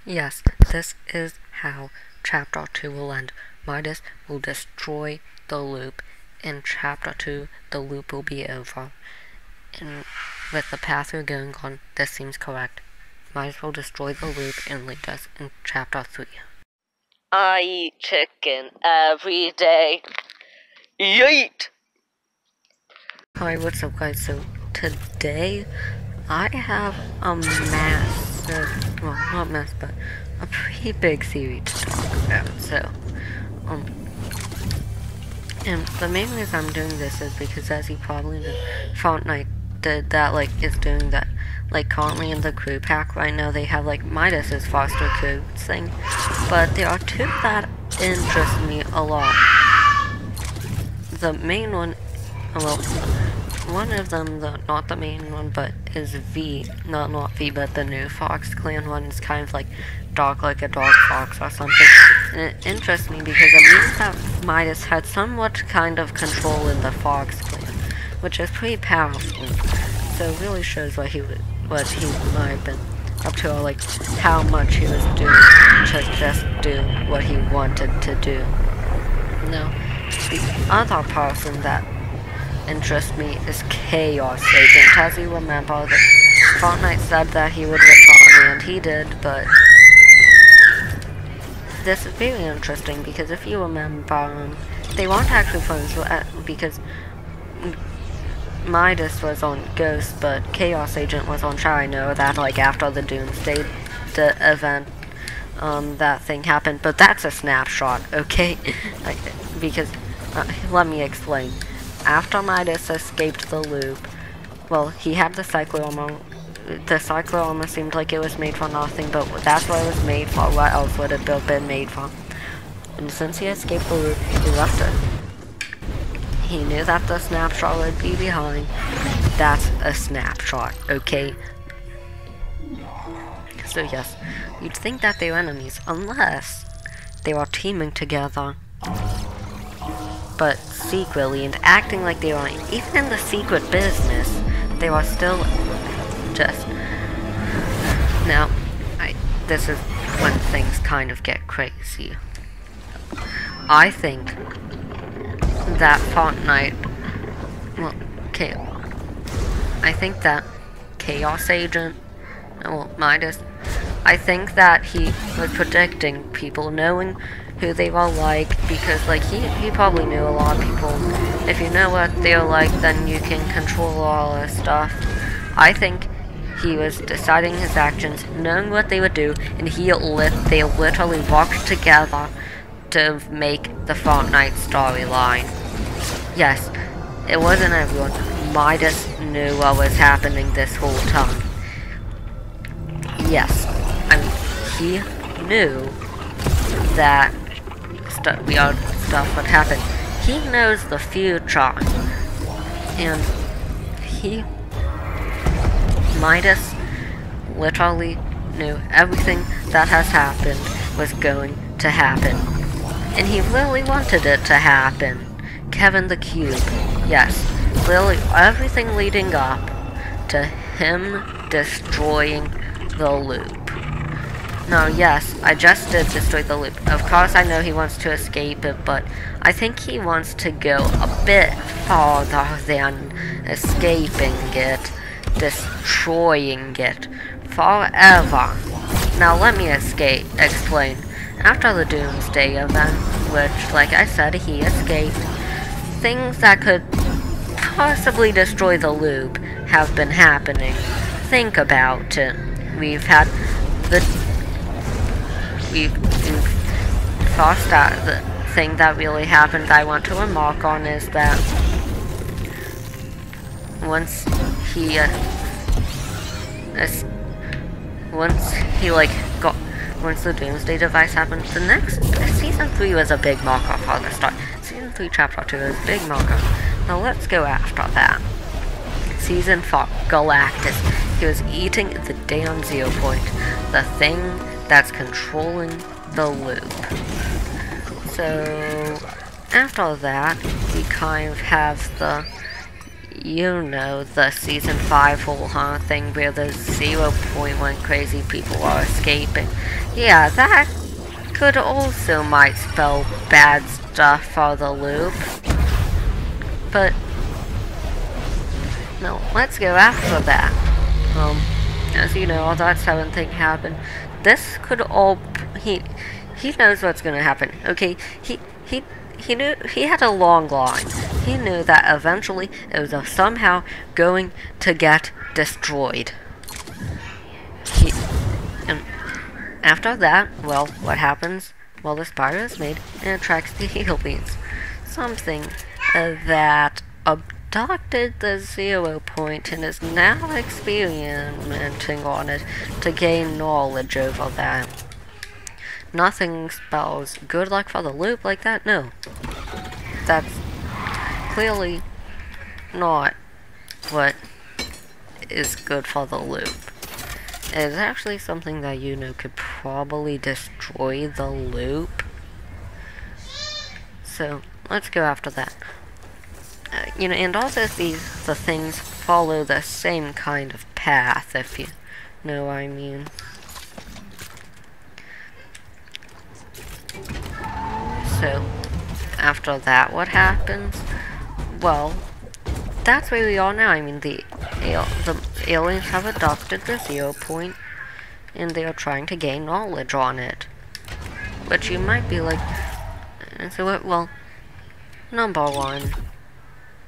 Yes, this is how Chapter 2 will end. Midas will destroy the loop. In Chapter 2, the loop will be over. And with the path we're going on, this seems correct. Midas will destroy the loop and lead us in Chapter 3. I eat chicken every day. Yeet! Hi, what's up guys? So today I have a massive, well not massive, but a pretty big theory to talk about. So, and the main reason I'm doing this is because, as you probably know, Fortnite did that, is doing that, currently in the crew pack right now they have Midas's foster crew thing, but there are two that interest me a lot. The main one, well, one of them, not the main one, but is V. Not V, but the new Fox Clan one is kind of dark like a dog fox or something. And it interests me because it means that Midas had somewhat kind of control in the Fox Clan, which is pretty powerful. So it really shows what he might have been up to, or how much he was doing to just do what he wanted to do. Now, the other person that interests me is Chaos Agent. As you remember, Fortnite said that he would return, and he did, but this is very interesting because if you remember, they weren't actually friends because Midas was on Ghost, but Chaos Agent was on Shy. I know that after the Doomsday event, that thing happened, but that's a snapshot, okay? Because let me explain. After Midas escaped the loop, well, he had the Cyclo Armor. The Cyclo Armor seemed like it was made for nothing, but that's what it was made for. What else would it have been made for? And since he escaped the loop, he left it. He knew that the snapshot would be behind. That's a snapshot, okay? So yes, you'd think that they were enemies, unless they were teaming together, but secretly, and acting like they were, even in the secret business, they were still just... Now, this is when things kind of get crazy. I think that Fortnite, well, I think that Chaos Agent, well, Midas, I think that he was predicting people, knowing who they were because he probably knew a lot of people. If you know what they're like, then you can control all this stuff. I think he was deciding his actions, knowing what they would do, and they literally worked together to make the Fortnite storyline. Yes, it wasn't everyone. Midas knew what was happening this whole time. Yes, he knew that weird stuff would happen. He knows the future, and Midas literally knew everything that has happened was going to happen, and he really wanted it to happen. Kevin the Cube, yes, literally everything leading up to him destroying the loop. Now, yes, I just did destroy the loop. Of course, I know he wants to escape it, but I think he wants to go a bit farther than escaping it, destroying it forever. Now, let me explain. After the Doomsday event, which, like I said, he escaped, things that could possibly destroy the loop have been happening. Think about it. We've had first the thing that really happened I want to remark on is that once the Doomsday device happened, the next Season 3 was a big marker for the start. Season 3 Chapter 2 was a big marker. Now let's go after that. Season 4, Galactus. He was eating the damn Zero Point, the thing that's controlling the loop. So after that, we kind of have You know, the season 5 whole thing where the 0.1 crazy people are escaping. Yeah, that could also might spell bad stuff for the loop. But no, let's go after that. As you know, all that 7 thing happened. This could all he knows what's gonna happen. Okay, he knew he had a long line. He knew that eventually it was somehow going to get destroyed. And after that, well, what happens? Well, the spider is made and attracts the aliens. Something that abducted the 0 point and is now experimenting on it to gain knowledge over that. Nothing spells good luck for the loop like that, no. That's clearly not what is good for the loop. It's actually something that you know could probably destroy the loop. So let's go after that. You know, and also the things follow the same kind of path, if you know what I mean. So after that, what happens? Well, that's where we are now. I mean, the aliens have adopted the 0 point, and they are trying to gain knowledge on it. But you might be like, so what? Well, number one,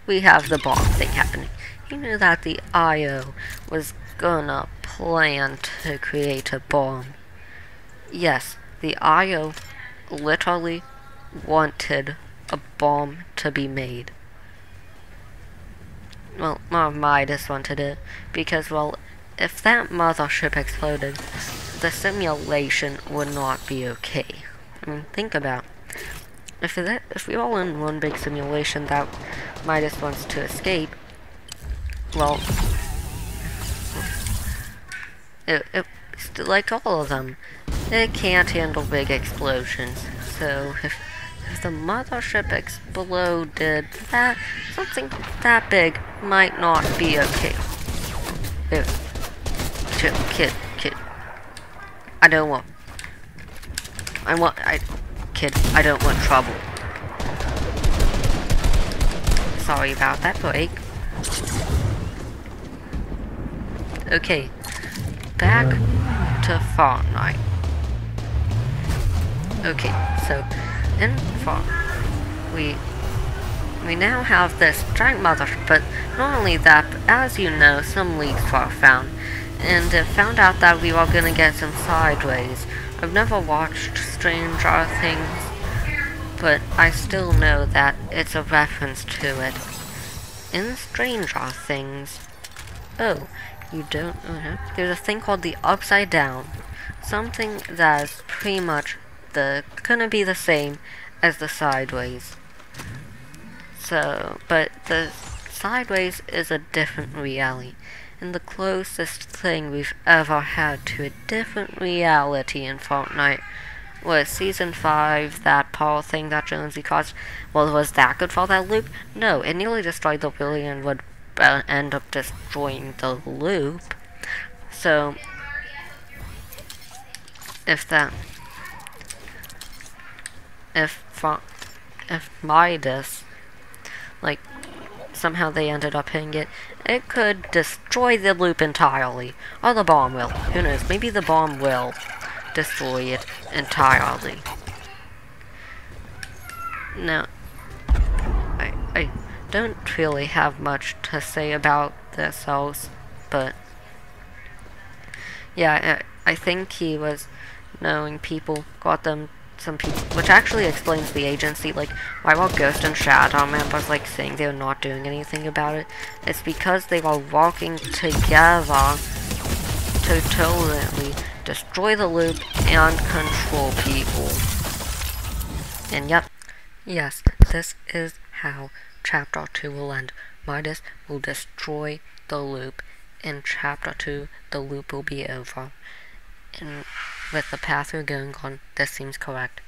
we have the bomb thing happening. You knew that the IO was gonna plan to create a bomb. Yes, the IO literally wanted a bomb to be made. Well, Midas wanted it because, well, if that mothership exploded, the simulation would not be okay. I mean, think about it. If we're all in one big simulation that Midas wants to escape, well, like all of them, it can't handle big explosions. So if the mothership exploded, something that big might not be okay. Kid. I don't want trouble. Sorry about that break. Okay, back to Fortnite. Okay, so in Fortnite, we now have this giant mothership, but not only that, but as you know, some leaks were found, and found out that we were gonna get some sideways. I've never watched Stranger Things, but I still know that it's a reference to it. In Stranger Things, oh, you don't know, there's a thing called the Upside Down, something that's pretty much gonna be the same as the Sideways. So, but the Sideways is a different reality, and the closest thing we've ever had to a different reality in Fortnite was Season 5, that Paul thing that Jonesy caused. Well, was that good for that loop? No, it nearly destroyed the Willy and would end up destroying the loop. So, if Midas, like, somehow they ended up hitting it, it could destroy the loop entirely. Or the bomb will. Who knows? Maybe the bomb will destroy it entirely. Now, I don't really have much to say about this else, but yeah, I think he was knowing people, got them some people, which actually explains the agency, like, why were Ghost and Shadow members, like, saying they were not doing anything about it. It's because they were working together to totally destroy the loop and control people. And yep, yes, this is how Chapter 2 will end. Midas will destroy the loop. In Chapter 2, the loop will be over. And with the path we're going on, this seems correct.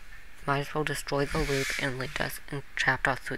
Might as well destroy the loop and lead us in Chapter 3.